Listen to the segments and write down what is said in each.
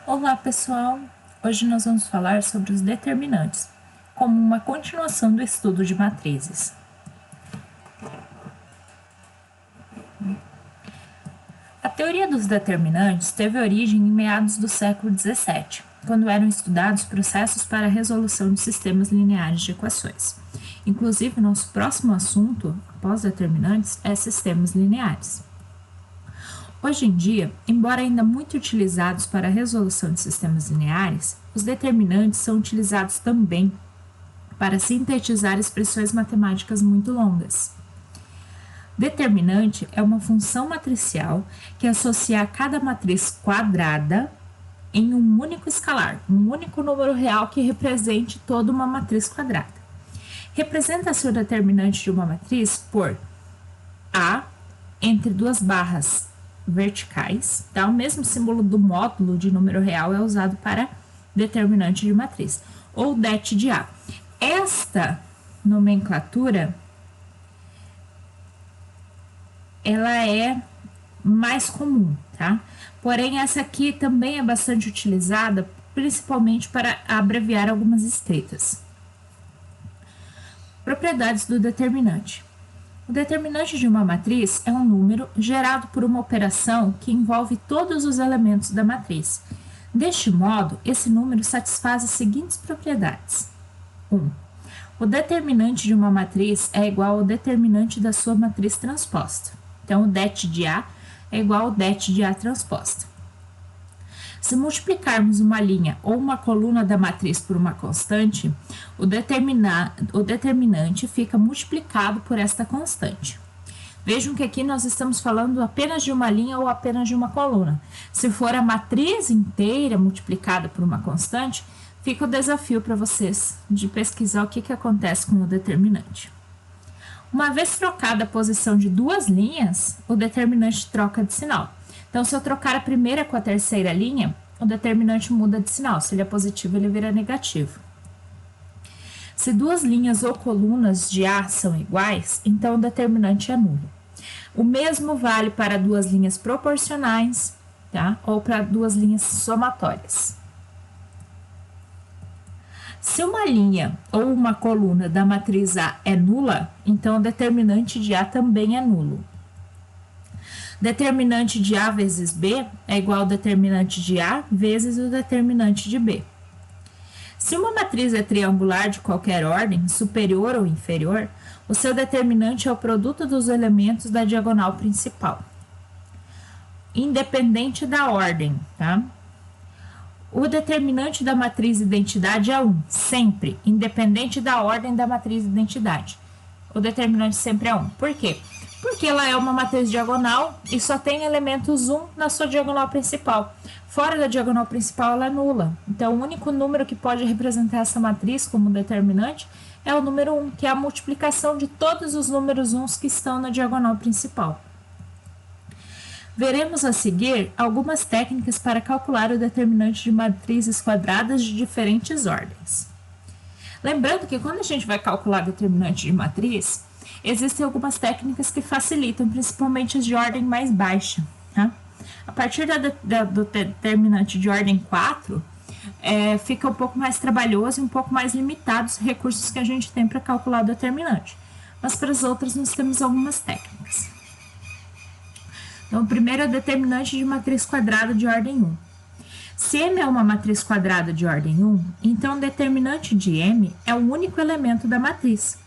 Olá pessoal, hoje nós vamos falar sobre os determinantes, como uma continuação do estudo de matrizes. A teoria dos determinantes teve origem em meados do século XVII, quando eram estudados processos para a resolução de sistemas lineares de equações. Inclusive, nosso próximo assunto, após determinantes, é sistemas lineares. Hoje em dia, embora ainda muito utilizados para a resolução de sistemas lineares, os determinantes são utilizados também para sintetizar expressões matemáticas muito longas. Determinante é uma função matricial que associa cada matriz quadrada em um único escalar, um único número real que represente toda uma matriz quadrada. Representa-se o determinante de uma matriz por A entre duas barras verticais, tá? O mesmo símbolo do módulo de número real é usado para determinante de matriz, ou det de A. Esta nomenclatura, ela é mais comum, tá? Porém, essa aqui também é bastante utilizada, principalmente para abreviar algumas estreitas. Propriedades do determinante. O determinante de uma matriz é um número gerado por uma operação que envolve todos os elementos da matriz. Deste modo, esse número satisfaz as seguintes propriedades. 1. O determinante de uma matriz é igual ao determinante da sua matriz transposta. Então, o det de A é igual ao det de A transposta. Se multiplicarmos uma linha ou uma coluna da matriz por uma constante, o determinante fica multiplicado por esta constante. Vejam que aqui nós estamos falando apenas de uma linha ou apenas de uma coluna. Se for a matriz inteira multiplicada por uma constante, fica o desafio para vocês de pesquisar o que acontece com o determinante. Uma vez trocada a posição de duas linhas, o determinante troca de sinal. Então, se eu trocar a primeira com a terceira linha, o determinante muda de sinal. Se ele é positivo, ele vira negativo. Se duas linhas ou colunas de A são iguais, então o determinante é nulo. O mesmo vale para duas linhas proporcionais, tá? Ou para duas linhas somatórias. Se uma linha ou uma coluna da matriz A é nula, então o determinante de A também é nulo. Determinante de A vezes B é igual ao determinante de A vezes o determinante de B. Se uma matriz é triangular de qualquer ordem, superior ou inferior, o seu determinante é o produto dos elementos da diagonal principal, independente da ordem, tá? O determinante da matriz identidade é 1, sempre, independente da ordem da matriz identidade. O determinante sempre é 1. Por quê? Porque ela é uma matriz diagonal e só tem elementos 1 na sua diagonal principal. Fora da diagonal principal, ela é nula. Então, o único número que pode representar essa matriz como determinante é o número 1, que é a multiplicação de todos os números 1 que estão na diagonal principal. Veremos a seguir algumas técnicas para calcular o determinante de matrizes quadradas de diferentes ordens. Lembrando que quando a gente vai calcular determinante de matriz, existem algumas técnicas que facilitam, principalmente as de ordem mais baixa, tá? A partir do determinante de ordem 4, fica um pouco mais trabalhoso e um pouco mais limitado os recursos que a gente tem para calcular o determinante. Mas para as outras nós temos algumas técnicas. Então, o primeiro é o determinante de matriz quadrada de ordem 1. Se M é uma matriz quadrada de ordem 1, então o determinante de M é o único elemento da matriz.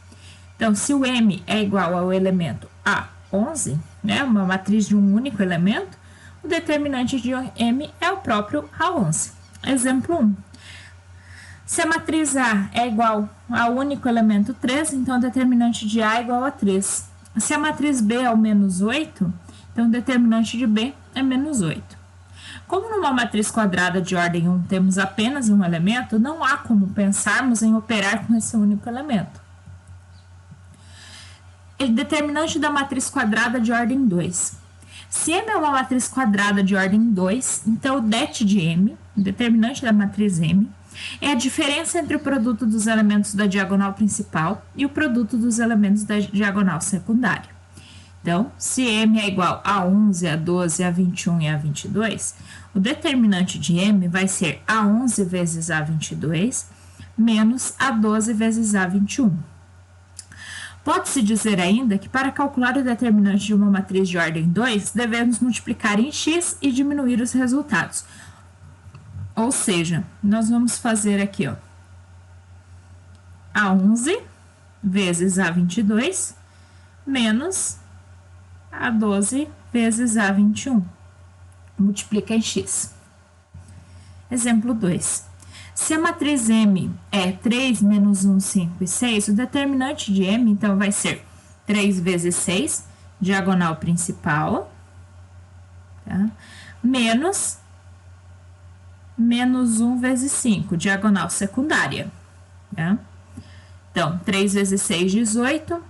Então, se o M é igual ao elemento A11, né, uma matriz de um único elemento, o determinante de M é o próprio A11. Exemplo 1. Se a matriz A é igual ao único elemento 3, então o determinante de A é igual a 3. Se a matriz B é o menos 8, então o determinante de B é menos 8. Como numa matriz quadrada de ordem 1 temos apenas um elemento, não há como pensarmos em operar com esse único elemento. Determinante da matriz quadrada de ordem 2. Se M é uma matriz quadrada de ordem 2, então o det de M, o determinante da matriz M, é a diferença entre o produto dos elementos da diagonal principal e o produto dos elementos da diagonal secundária. Então, se M é igual a 11, a 12, a 21 e a 22, o determinante de M vai ser A11 vezes A22 menos A12 vezes A21. Pode-se dizer ainda que para calcular o determinante de uma matriz de ordem 2, devemos multiplicar em x e diminuir os resultados. Ou seja, nós vamos fazer aqui, ó, A11 vezes A22 menos A12 vezes A21. Multiplica em x. Exemplo 2. Se a matriz M é 3, menos 1, 5 e 6, o determinante de M, então, vai ser 3 vezes 6, diagonal principal, tá? Menos 1 vezes 5, diagonal secundária, tá? Então, 3 vezes 6, 18,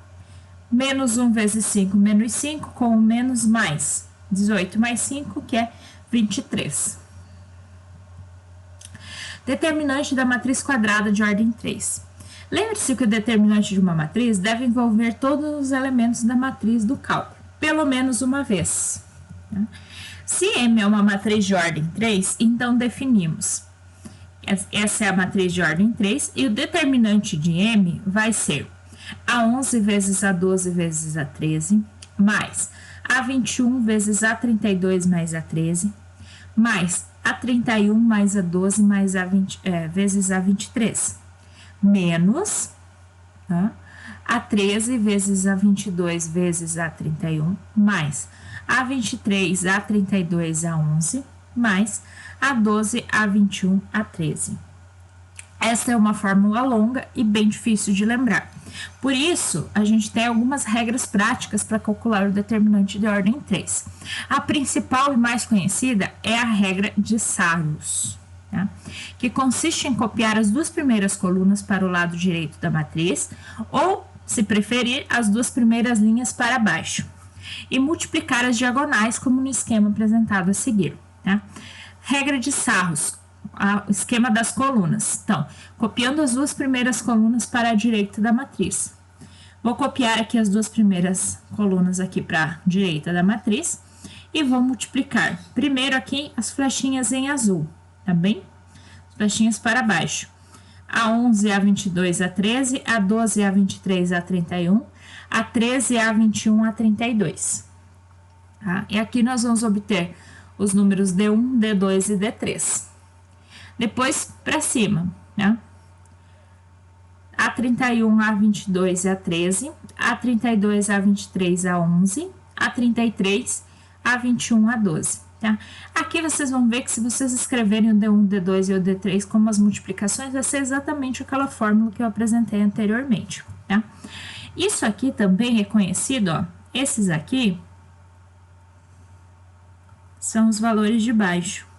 menos 1 vezes 5, menos 5, com o menos mais 18 mais 5, que é 23. Determinante da matriz quadrada de ordem 3. Lembre-se que o determinante de uma matriz deve envolver todos os elementos da matriz do cálculo, pelo menos uma vez. Se M é uma matriz de ordem 3, então definimos. Essa é a matriz de ordem 3 e o determinante de M vai ser A11 vezes A12 vezes A13, mais A21 vezes A32 mais A13, mais A31 mais A12 mais vezes A23, menos, tá? A13 vezes A22 vezes A31, mais A23, A32, A11, mais A12, A21, A13. Essa é uma fórmula longa e bem difícil de lembrar. Por isso, a gente tem algumas regras práticas para calcular o determinante de ordem 3. A principal e mais conhecida é a regra de Sarrus, tá? Que consiste em copiar as duas primeiras colunas para o lado direito da matriz, ou, se preferir, as duas primeiras linhas para baixo, e multiplicar as diagonais, como no esquema apresentado a seguir, tá? Regra de Sarrus. O esquema das colunas. Então, copiando as duas primeiras colunas para a direita da matriz. Vou copiar aqui as duas primeiras colunas aqui para a direita da matriz e vou multiplicar. Primeiro aqui as flechinhas em azul, tá bem? As flechinhas para baixo. A11, A22, A13, A12, A23, A31, A13, A21, A32. Tá? E aqui nós vamos obter os números D1, D2 e D3. Depois, para cima, né? A31, A22, A13, A32, A23, A11, A33, A21, A12, tá? Aqui vocês vão ver que se vocês escreverem o D1, D2 e o D3 como as multiplicações, vai ser exatamente aquela fórmula que eu apresentei anteriormente, tá? Isso aqui também é conhecido, ó, esses aqui são os valores de baixo.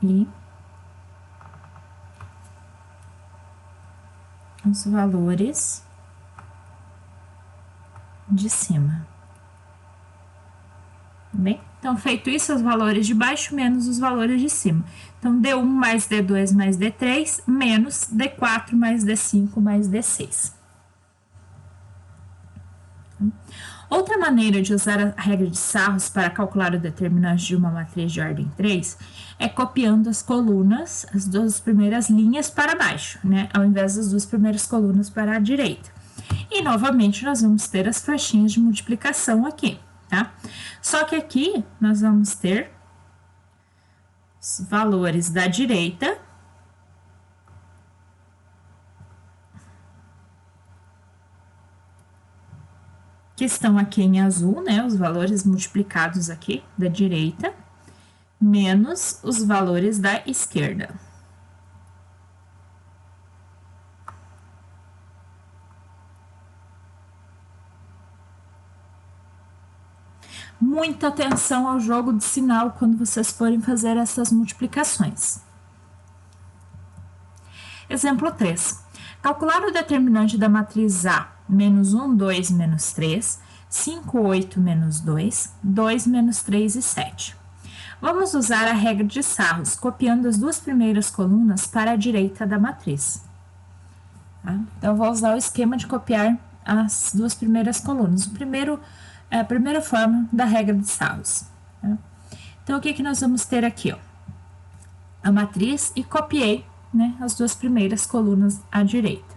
E os valores de cima. Bem, então, feito isso, os valores de baixo menos os valores de cima. Então, D1 mais D2 mais D3 menos D4 mais D5 mais D6. Outra maneira de usar a regra de Sarrus para calcular o determinante de uma matriz de ordem 3 é copiando as colunas, as duas primeiras linhas para baixo, né? Ao invés das duas primeiras colunas para a direita. E, novamente, nós vamos ter as faixinhas de multiplicação aqui, tá? Só que aqui nós vamos ter os valores da direita que estão aqui em azul, né? Os valores multiplicados aqui da direita, menos os valores da esquerda. Muita atenção ao jogo de sinal quando vocês forem fazer essas multiplicações. Exemplo 3. Calcular o determinante da matriz A, menos 1, 2, menos 3, 5, 8, menos 2, 2, menos 3 e 7. Vamos usar a regra de Sarrus, copiando as duas primeiras colunas para a direita da matriz. Tá? Então, eu vou usar o esquema de copiar as duas primeiras colunas. O primeiro é a primeira forma da regra de Salles. Tá? Então, o que que nós vamos ter aqui? Ó? A matriz e copiei, né, as duas primeiras colunas à direita.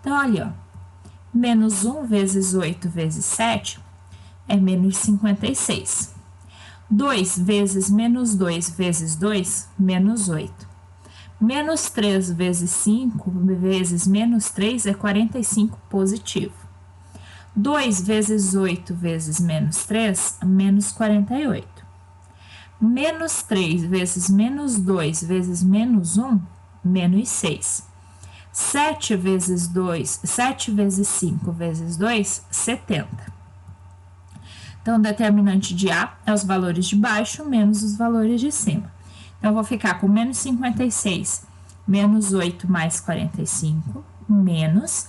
Então, olha, ó, menos 1 vezes 8 vezes 7 é menos 56. 2 vezes menos 2 vezes 2, menos 8. Menos 3 vezes 5 vezes menos 3 é 45 positivo. 2 vezes 8 vezes menos 3, menos 48. Menos 3 vezes menos 2 vezes menos 1, menos 6. 7 vezes 2, 7 vezes 5 vezes 2, 70. Então, o determinante de A é os valores de baixo menos os valores de cima. Então, eu vou ficar com menos 56, menos 8 mais 45, menos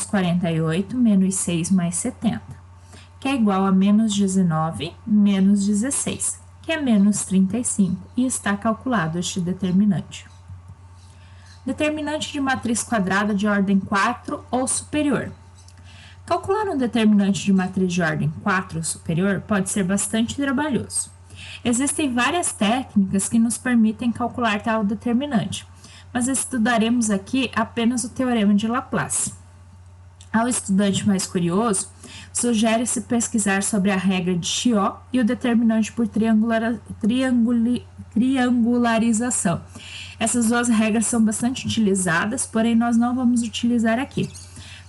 48, menos 6 mais 70, que é igual a menos 19, menos 16, que é menos 35, e está calculado este determinante. Determinante de matriz quadrada de ordem 4 ou superior. Calcular um determinante de matriz de ordem 4 ou superior pode ser bastante trabalhoso. Existem várias técnicas que nos permitem calcular tal determinante, mas estudaremos aqui apenas o teorema de Laplace. Ao estudante mais curioso, sugere-se pesquisar sobre a regra de Chiot e o determinante por triangularização. Essas duas regras são bastante utilizadas, porém nós não vamos utilizar aqui.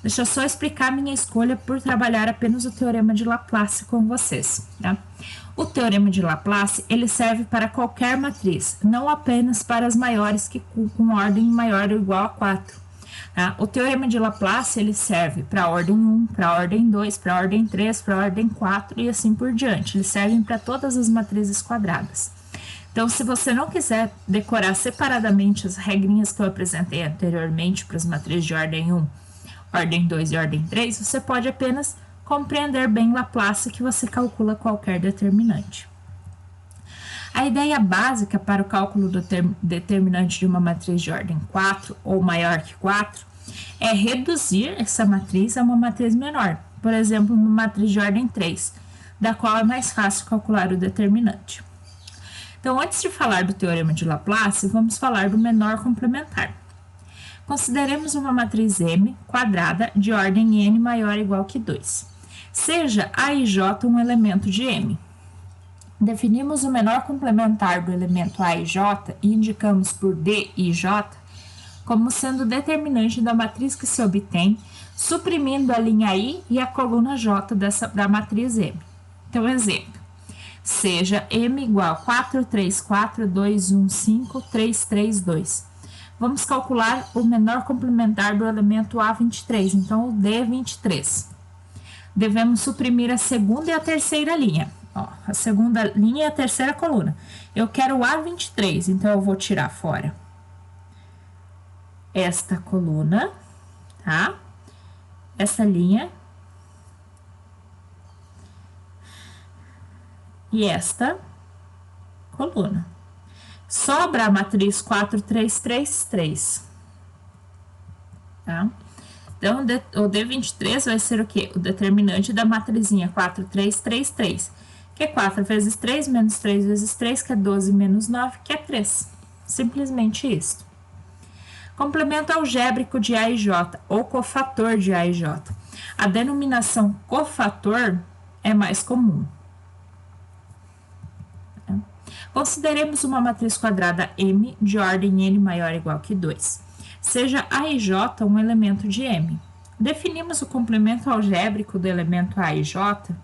Deixa eu só explicar minha escolha por trabalhar apenas o teorema de Laplace com vocês, tá? O teorema de Laplace, ele serve para qualquer matriz, não apenas para as maiores que com ordem maior ou igual a 4. Tá? O teorema de Laplace, ele serve para a ordem 1, para a ordem 2, para a ordem 3, para a ordem 4 e assim por diante. Eles servem para todas as matrizes quadradas. Então, se você não quiser decorar separadamente as regrinhas que eu apresentei anteriormente para as matrizes de ordem 1, ordem 2 e ordem 3, você pode apenas compreender bem Laplace que você calcula qualquer determinante. A ideia básica para o cálculo do determinante de uma matriz de ordem 4 ou maior que 4 é reduzir essa matriz a uma matriz menor, por exemplo, uma matriz de ordem 3, da qual é mais fácil calcular o determinante. Então, antes de falar do teorema de Laplace, vamos falar do menor complementar. Consideremos uma matriz M quadrada de ordem n maior ou igual que 2. Seja A e J um elemento de M. Definimos o menor complementar do elemento A e J e indicamos por D e J como sendo o determinante da matriz que se obtém, suprimindo a linha I e a coluna J da matriz M. Então, exemplo. Seja M igual 4, 3, 4, 2, 1, 5, 3, 3, 2. Vamos calcular o menor complementar do elemento A23, então o D23. Devemos suprimir a segunda e a terceira linha. Ó, a segunda linha e a terceira coluna. Eu quero o A23, então eu vou tirar fora esta coluna, tá? Essa linha. E esta coluna. Sobra a matriz 4, 3, 3, 3. Tá? Então, o D23 vai ser o quê? O determinante da matrizinha 4, 3, 3, 3. Que é 4 vezes 3, menos 3 vezes 3, que é 12, menos 9, que é 3. Simplesmente isso. Complemento algébrico de A e J, ou cofator de A e J. A denominação cofator é mais comum. Consideremos uma matriz quadrada M de ordem n maior ou igual que 2. Seja A e J um elemento de M. Definimos o complemento algébrico do elemento A e J,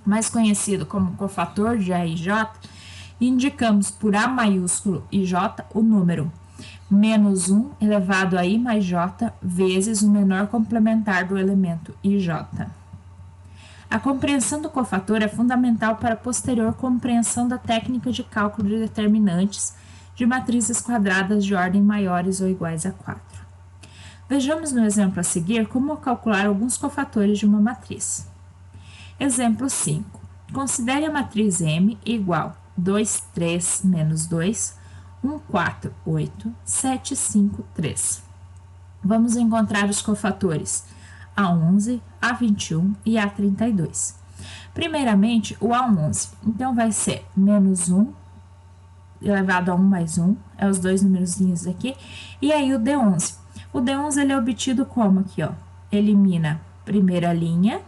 mais conhecido como cofator de A e J, e indicamos por A maiúsculo e J o número menos 1 elevado a I mais J vezes o menor complementar do elemento IJ. A compreensão do cofator é fundamental para a posterior compreensão da técnica de cálculo de determinantes de matrizes quadradas de ordem maiores ou iguais a 4. Vejamos no exemplo a seguir como calcular alguns cofatores de uma matriz. Exemplo 5. Considere a matriz M igual 2, 3, menos 2, 1, 4, 8, 7, 5, 3. vamos encontrar os cofatores A11, A21 e A32. Primeiramente, o A11. Então, vai ser menos 1 elevado a 1 mais 1, é os dois numerozinhos aqui. E aí, o D11. O D11, ele é obtido como aqui, ó. Elimina primeira linha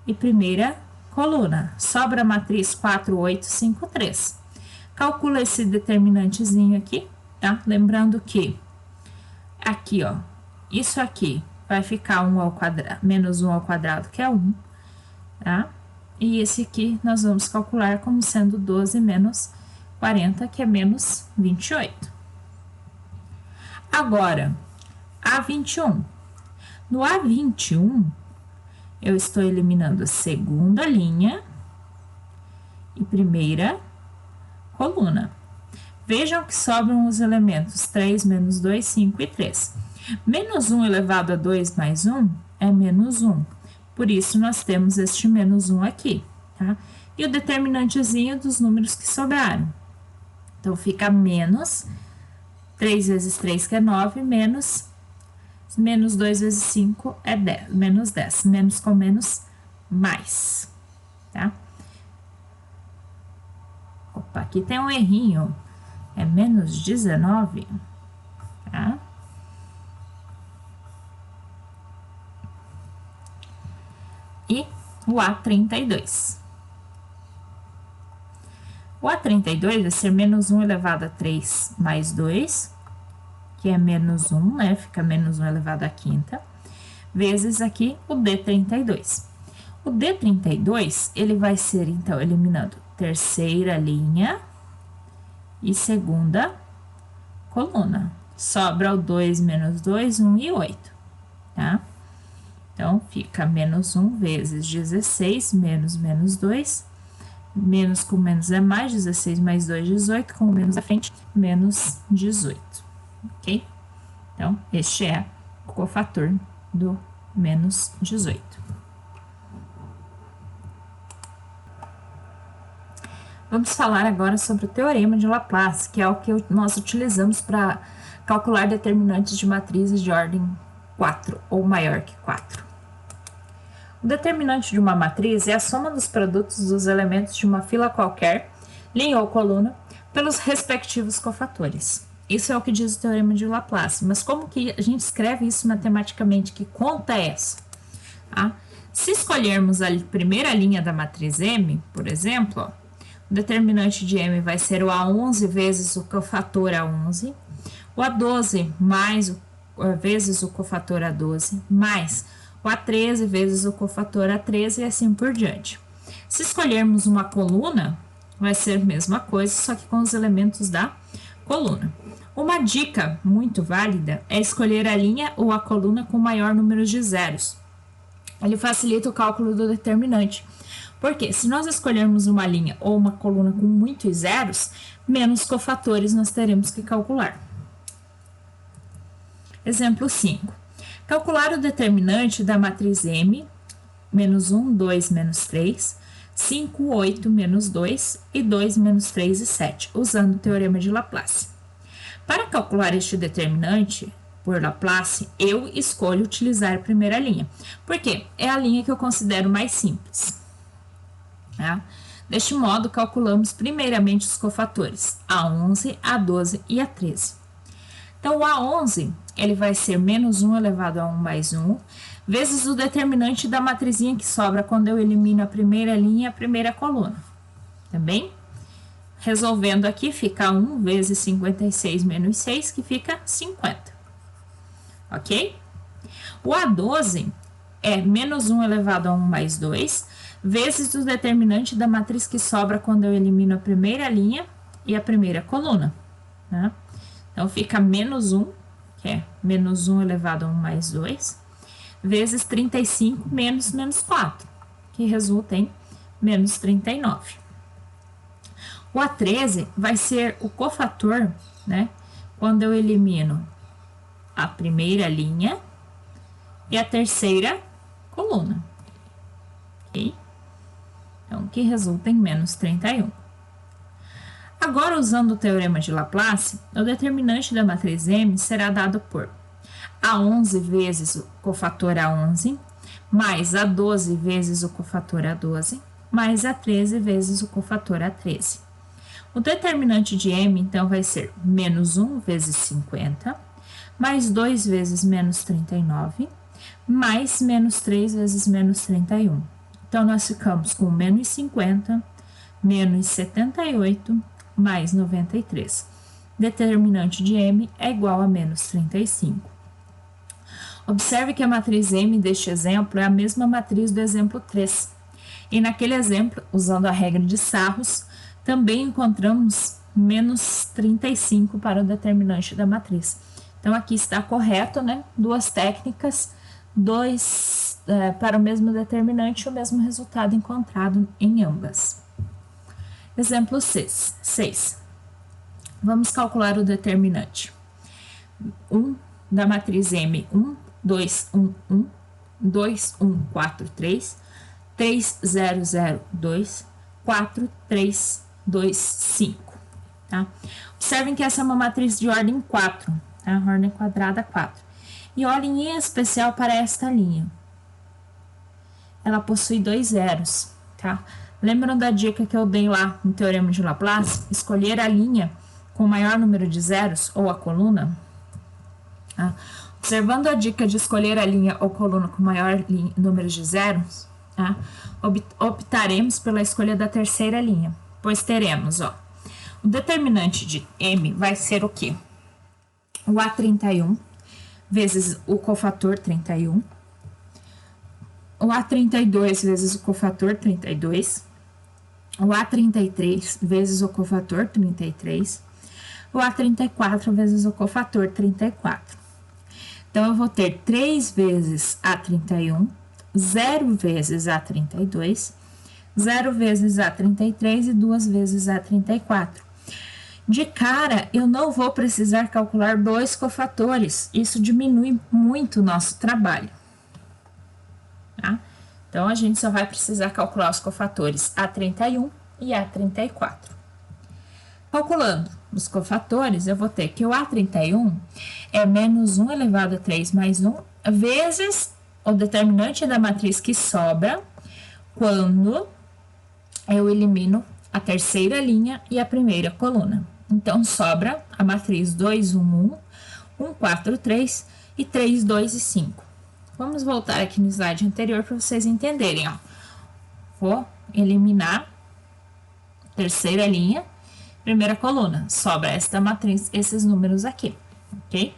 e primeira coluna. Sobra a matriz 4, 8, 5, 3. Calcula esse determinantezinho aqui, tá? Lembrando que aqui, ó, isso aqui vai ficar 1 ao quadrado, menos 1 ao quadrado, que é 1, tá? E esse aqui nós vamos calcular como sendo 12 menos 40, que é menos 28. Agora, A21. No A21, eu estou eliminando a segunda linha e primeira coluna. Vejam que sobram os elementos 3, menos 2, 5 e 3. Menos 1 elevado a 2 mais 1 é menos 1. Por isso, nós temos este menos 1 aqui, tá? E o determinantezinho dos números que sobraram. Então, fica menos 3 vezes 3, que é 9, menos 2 vezes 5 é 10, menos 10. Menos com menos, mais, tá? Opa, aqui tem um errinho. É menos 19, tá? E o A32. O A32 vai ser menos 1 elevado a 3 mais 2, que é menos 1, né? Fica menos 1 elevado a quinta, vezes aqui o D32. O D32, ele vai ser, então, eliminando terceira linha e segunda coluna. Sobra o 2 menos 2, 1 e 8, tá? Então, fica menos 1 vezes 16, menos 2, menos com menos é mais, 16 mais 2, 18, com menos à frente, menos 18, ok? Então, este é o cofator do menos 18. Vamos falar agora sobre o teorema de Laplace, que é o que nós utilizamos para calcular determinantes de matrizes de ordem 4 ou maior que 4. O determinante de uma matriz é a soma dos produtos dos elementos de uma fila qualquer, linha ou coluna, pelos respectivos cofatores. Isso é o que diz o teorema de Laplace. Mas como que a gente escreve isso matematicamente? Que conta é essa? Tá? Se escolhermos a primeira linha da matriz M, por exemplo, ó, o determinante de M vai ser o A11 vezes o cofator A11, o A12 mais vezes o cofator A12, mais o A13 vezes o cofator A13 e assim por diante. Se escolhermos uma coluna, vai ser a mesma coisa, só que com os elementos da coluna. Uma dica muito válida é escolher a linha ou a coluna com maior número de zeros. Ele facilita o cálculo do determinante. Porque se nós escolhermos uma linha ou uma coluna com muitos zeros, menos cofatores nós teremos que calcular. Exemplo 5. Calcular o determinante da matriz M, menos 1, 2, menos 3, 5, 8, menos 2 e 2, menos 3 e 7, usando o teorema de Laplace. Para calcular este determinante por Laplace, eu escolho utilizar a primeira linha, porque é a linha que eu considero mais simples. Tá? Deste modo, calculamos primeiramente os cofatores A11, A12 e A13. Então, o A11, ele vai ser menos 1 elevado a 1 mais 1, vezes o determinante da matrizinha que sobra quando eu elimino a primeira linha e a primeira coluna. Tá bem? Resolvendo aqui, fica 1 vezes 56 menos 6, que fica 50. Ok? O A12 é menos 1 elevado a 1 mais 2, vezes o determinante da matriz que sobra quando eu elimino a primeira linha e a primeira coluna. Tá? Então, fica menos 1, que é menos 1 elevado a 1 mais 2, vezes 35 menos 4, que resulta em menos 39. O A13 vai ser o cofator, né, quando eu elimino a primeira linha e a terceira coluna. Ok? Então, que resulta em menos 31. Agora, usando o teorema de Laplace, o determinante da matriz M será dado por A11 vezes o cofator A11, mais A12 vezes o cofator A12, mais A13 vezes o cofator A13. O determinante de M, então, vai ser menos 1 vezes 50, mais 2 vezes menos 39, mais menos 3 vezes menos 31. Então, nós ficamos com menos 50, menos 78, mais 93. Determinante de M é igual a menos 35. Observe que a matriz M deste exemplo é a mesma matriz do exemplo 3. E naquele exemplo, usando a regra de Sarros, também encontramos menos 35 para o determinante da matriz. Então, aqui está correto, né? Duas técnicas, para o mesmo determinante e o mesmo resultado encontrado em ambas. Exemplo 6. Vamos calcular o determinante. 1 da matriz M, 1, 2, 1, 1, 2, 1, 4, 3, 3, 0, 0, 2, 4, 3, 2, 5. Tá? Observem que essa é uma matriz de ordem 4, tá? Ordem quadrada 4. E olhem em especial para esta linha. Ela possui 2 zeros, tá? Lembram da dica que eu dei lá no Teorema de Laplace? Escolher a linha com o maior número de zeros ou a coluna? Tá? Observando a dica de escolher a linha ou coluna com o maior número de zeros, tá? Optaremos pela escolha da terceira linha, pois teremos, ó, o determinante de M vai ser o quê? O A31 vezes o cofator 31, o A32 vezes o cofator 32, o A33 vezes o cofator 33, o A34 vezes o cofator 34. Então, eu vou ter 3 vezes A31, 0 vezes A32, 0 vezes A33 e 2 vezes A34. De cara, eu não vou precisar calcular 2 cofatores. Isso diminui muito o nosso trabalho. Tá? Então, a gente só vai precisar calcular os cofatores A31 e A34. Calculando os cofatores, eu vou ter que o A31 é menos 1 elevado a 3 mais 1 vezes o determinante da matriz que sobra quando eu elimino a terceira linha e a primeira coluna. Então, sobra a matriz 2, 1, 1, 1, 4, 3 e 3, 2 e 5. Vamos voltar aqui no slide anterior para vocês entenderem, ó. Vou eliminar a terceira linha, primeira coluna. Sobra esta matriz, esses números aqui, ok?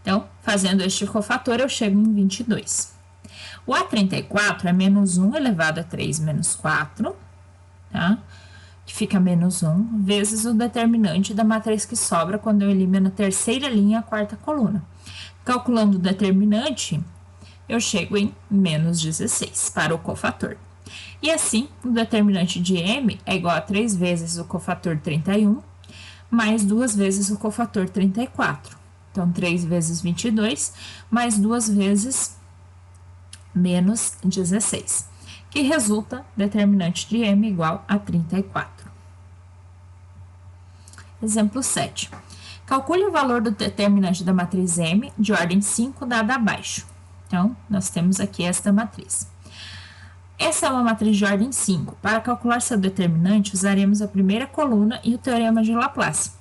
Então, fazendo este cofator, eu chego em 22. O A34 é menos 1 elevado a 3 menos 4, tá? Que fica menos 1, vezes o determinante da matriz que sobra quando eu elimino a terceira linha e a quarta coluna. Calculando o determinante, eu chego em menos 16 para o cofator. E assim, o determinante de M é igual a 3 vezes o cofator 31, mais 2 vezes o cofator 34. Então, 3 vezes 22, mais 2 vezes menos 16, que resulta determinante de M igual a 34. Exemplo 7. Calcule o valor do determinante da matriz M de ordem 5 dada abaixo. Então, nós temos aqui esta matriz. Essa é uma matriz de ordem 5. Para calcular seu determinante, usaremos a primeira coluna e o Teorema de Laplace.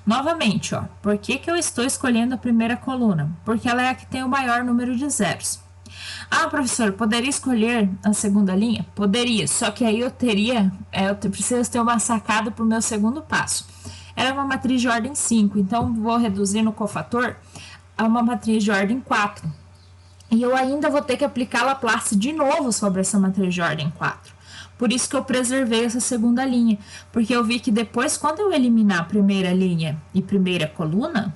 Novamente, ó, por que eu estou escolhendo a primeira coluna? Porque ela é a que tem o maior número de zeros. Ah, professor, poderia escolher a segunda linha? Poderia, só que aí eu preciso ter uma sacada para o meu segundo passo. Ela é uma matriz de ordem 5, então vou reduzir no cofator a uma matriz de ordem 4. E eu ainda vou ter que aplicar Laplace de novo sobre essa matriz de ordem 4. Por isso que eu preservei essa segunda linha, porque eu vi que depois, quando eu eliminar a primeira linha e primeira coluna,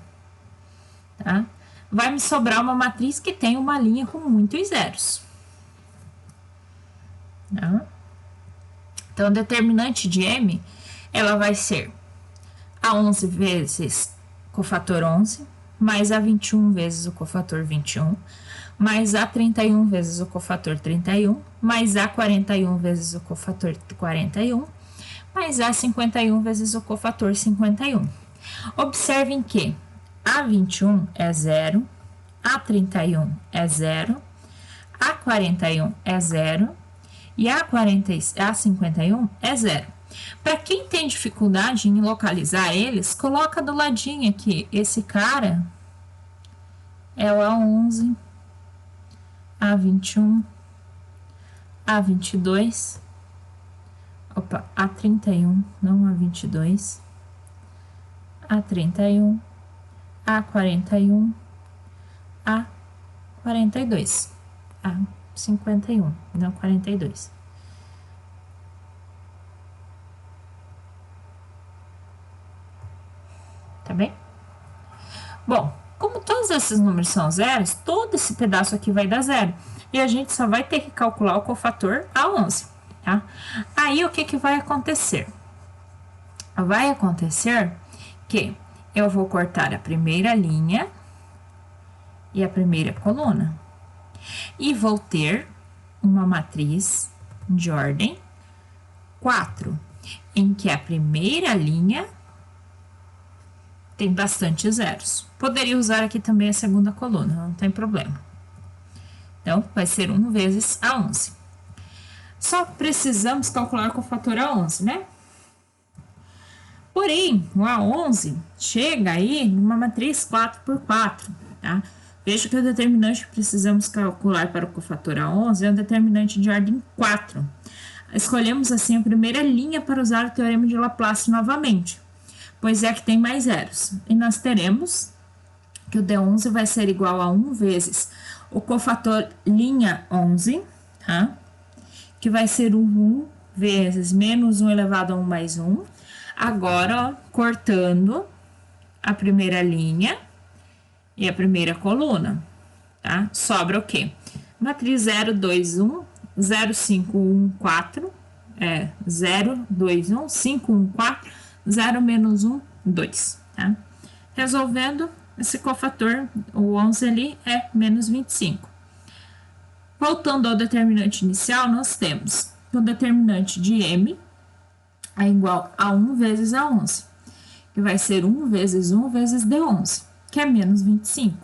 tá? Vai me sobrar uma matriz que tem uma linha com muitos zeros. Tá? Então, a determinante de M, ela vai ser A11 vezes cofator 11, mais A21 vezes o cofator 21, mais A31 vezes o cofator 31, mais A41 vezes o cofator 41, mais A51 vezes o cofator 51. Observem que A21 é 0, A31 é 0, A41 é 0 e A51 é 0. Para quem tem dificuldade em localizar eles, coloca do ladinho aqui. Esse cara é o A11, A21, A22, A31, não A22, A31, A41, A42, A51, não 42. Tá bem? Bom, como todos esses números são zeros, todo esse pedaço aqui vai dar zero. E a gente só vai ter que calcular o cofator A11, tá? Aí, o que vai acontecer? Vai acontecer que eu vou cortar a primeira linha e a primeira coluna. E vou ter uma matriz de ordem 4, em que a primeira linha tem bastante zeros. Poderia usar aqui também a segunda coluna, não tem problema. Então, vai ser 1 vezes A11. Só precisamos calcular com o fator A11, né? Porém, o A11 chega aí numa matriz 4 por 4, tá? Veja que o determinante que precisamos calcular para o cofator A11 é um determinante de ordem 4. Escolhemos assim a primeira linha para usar o teorema de Laplace novamente, pois é que tem mais zeros. E nós teremos que o D11 vai ser igual a 1 vezes o cofator linha 11, tá? Que vai ser 1 vezes menos 1 elevado a 1 mais 1. Agora, ó, cortando a primeira linha e a primeira coluna, tá? Sobra o quê? Matriz 0, 2, 1, 0, 5, 1, 4, 0, 2, 1, 5, 1, 4, 0, menos 1, 2, tá? Resolvendo, esse cofator, o 11 ali, é menos 25. Voltando ao determinante inicial, nós temos o determinante de M é igual a 1 vezes A11, que vai ser 1 vezes 1 vezes D11, que é menos 25.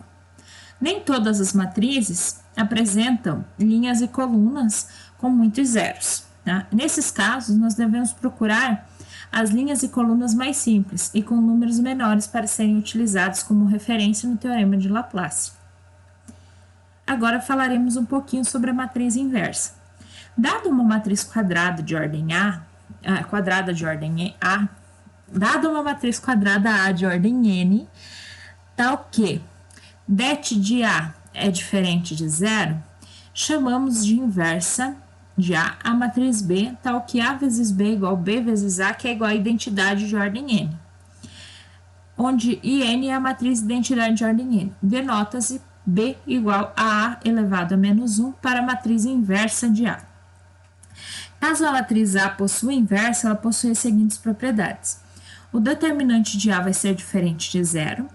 Nem todas as matrizes apresentam linhas e colunas com muitos zeros, tá? Nesses casos, nós devemos procurar as linhas e colunas mais simples e com números menores para serem utilizados como referência no teorema de Laplace. Agora falaremos um pouquinho sobre a matriz inversa. Dado uma matriz quadrada de ordem dado uma matriz quadrada A de ordem N, tal que det de A é diferente de zero, chamamos de inversa de A matriz B, tal que A vezes B é igual a B vezes A, que é igual a identidade de ordem N, onde IN é a matriz de identidade de ordem N. Denota-se B igual a A elevado a menos 1 para a matriz inversa de A. Caso a matriz A possua inversa, ela possui as seguintes propriedades. O determinante de A vai ser diferente de zero.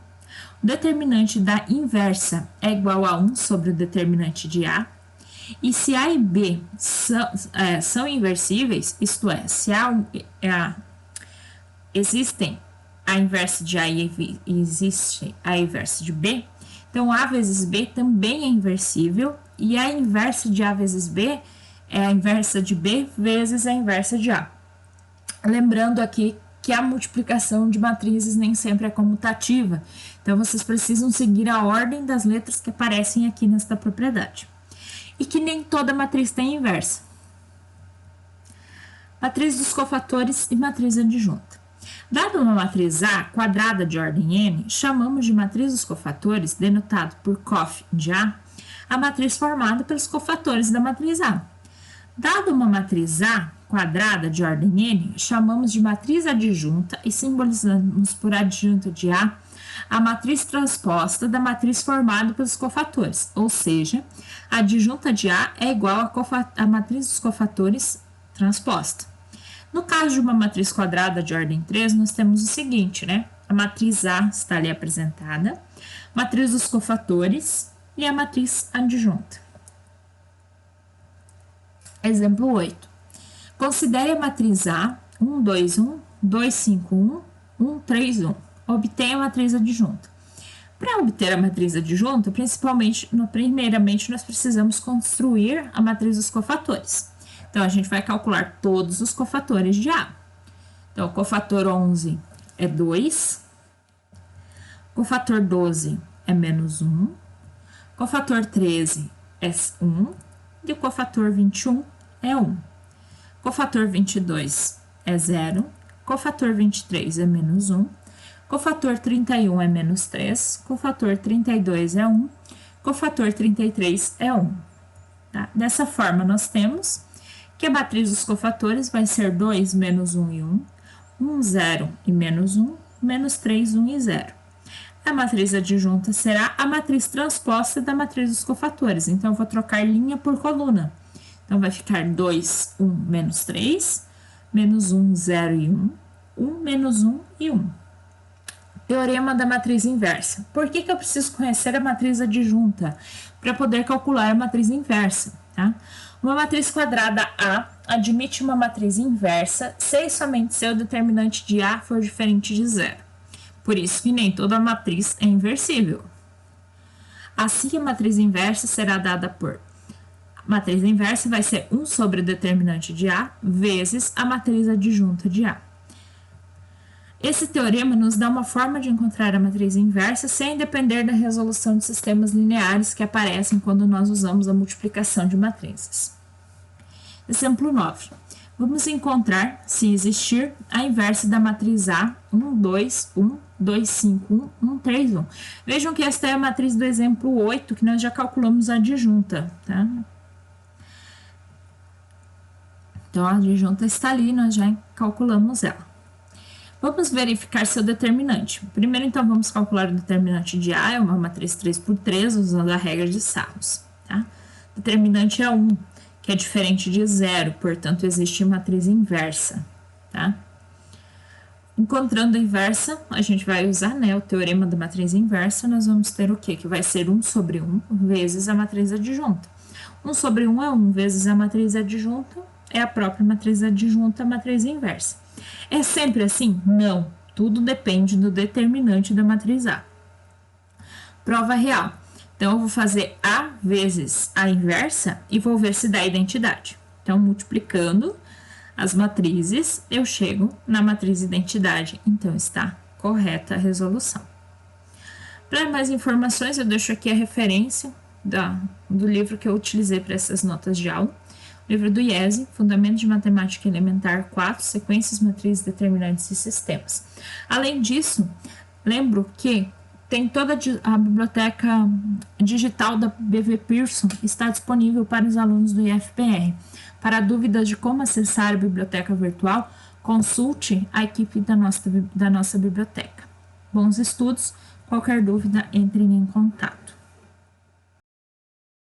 O determinante da inversa é igual a 1 sobre o determinante de A. E se A e B são inversíveis, isto é, se existem a inversa de A e existe a inversa de B, então A vezes B também é inversível, e a inversa de A vezes B é a inversa de B vezes a inversa de A. Lembrando aqui que a multiplicação de matrizes nem sempre é comutativa, então vocês precisam seguir a ordem das letras que aparecem aqui nesta propriedade. E que nem toda matriz tem inversa. Matriz dos cofatores e matriz adjunta. Dada uma matriz A quadrada de ordem N, chamamos de matriz dos cofatores, denotado por cof de a matriz formada pelos cofatores da matriz A. Dada uma matriz A quadrada de ordem N, chamamos de matriz adjunta e simbolizamos por adjunta de a matriz transposta da matriz formada pelos cofatores, ou seja, a adjunta de A é igual à matriz dos cofatores transposta. No caso de uma matriz quadrada de ordem 3, nós temos o seguinte, né? A matriz A está ali apresentada, matriz dos cofatores e a matriz adjunta. Exemplo 8. Considere a matriz A 1, 2, 1, 2, 5, 1, 1, 3, 1. Obtenha a matriz adjunta. Para obter a matriz adjunta, primeiramente nós precisamos construir a matriz dos cofatores. Então, a gente vai calcular todos os cofatores de A. Então, o cofator 11 é 2, cofator 12 é menos 1, cofator 13 é 1 e o cofator 21 é 1. Cofator 22 é 0, cofator 23 é menos 1, cofator 31 é menos 3, cofator 32 é 1, cofator 33 é 1. Tá? Dessa forma, nós temos que a matriz dos cofatores vai ser 2, menos 1 e 1, 1, 0 e menos 1, menos 3, 1 e 0. A matriz adjunta será a matriz transposta da matriz dos cofatores. Então, eu vou trocar linha por coluna. Então, vai ficar 2, 1, menos 3, menos 1, 0 e 1, 1, menos 1 e 1. Teorema da matriz inversa. Por que eu preciso conhecer a matriz adjunta? Para poder calcular a matriz inversa, tá? Uma matriz quadrada A admite uma matriz inversa se e somente se o determinante de A for diferente de zero. Por isso que nem toda matriz é inversível. Assim, a matriz inversa será dada por... A matriz inversa vai ser 1 sobre o determinante de A vezes a matriz adjunta de A. Esse teorema nos dá uma forma de encontrar a matriz inversa sem depender da resolução de sistemas lineares que aparecem quando nós usamos a multiplicação de matrizes. Exemplo 9. Vamos encontrar, se existir, a inversa da matriz A, 1, 2, 1, 2, 5, 1, 1, 3, 1. Vejam que esta é a matriz do exemplo 8, que nós já calculamos a adjunta, tá? Então, a adjunta está ali, nós já calculamos ela. Vamos verificar seu determinante. Primeiro, então, vamos calcular o determinante de A, é uma matriz 3 por 3, usando a regra de Sarros, tá? O determinante é 1, que é diferente de 0, portanto, existe matriz inversa, tá? Encontrando a inversa, a gente vai usar, né, o teorema da matriz inversa, nós vamos ter o quê? Que vai ser 1 sobre 1 vezes a matriz adjunta. 1 sobre 1 é 1 vezes a matriz adjunta, é a própria matriz adjunta, a matriz inversa. É sempre assim? Não. Tudo depende do determinante da matriz A. Prova real. Então, eu vou fazer A vezes a inversa e vou ver se dá identidade. Então, multiplicando as matrizes, eu chego na matriz identidade. Então, está correta a resolução. Para mais informações, eu deixo aqui a referência do livro que eu utilizei para essas notas de aula. Livro do IESE, Fundamentos de Matemática Elementar 4, Sequências, Matrizes, Determinantes e Sistemas. Além disso, lembro que tem toda a biblioteca digital da BV Pearson, está disponível para os alunos do IFPR. Para dúvidas de como acessar a biblioteca virtual, consulte a equipe da nossa biblioteca. Bons estudos, qualquer dúvida, entrem em contato.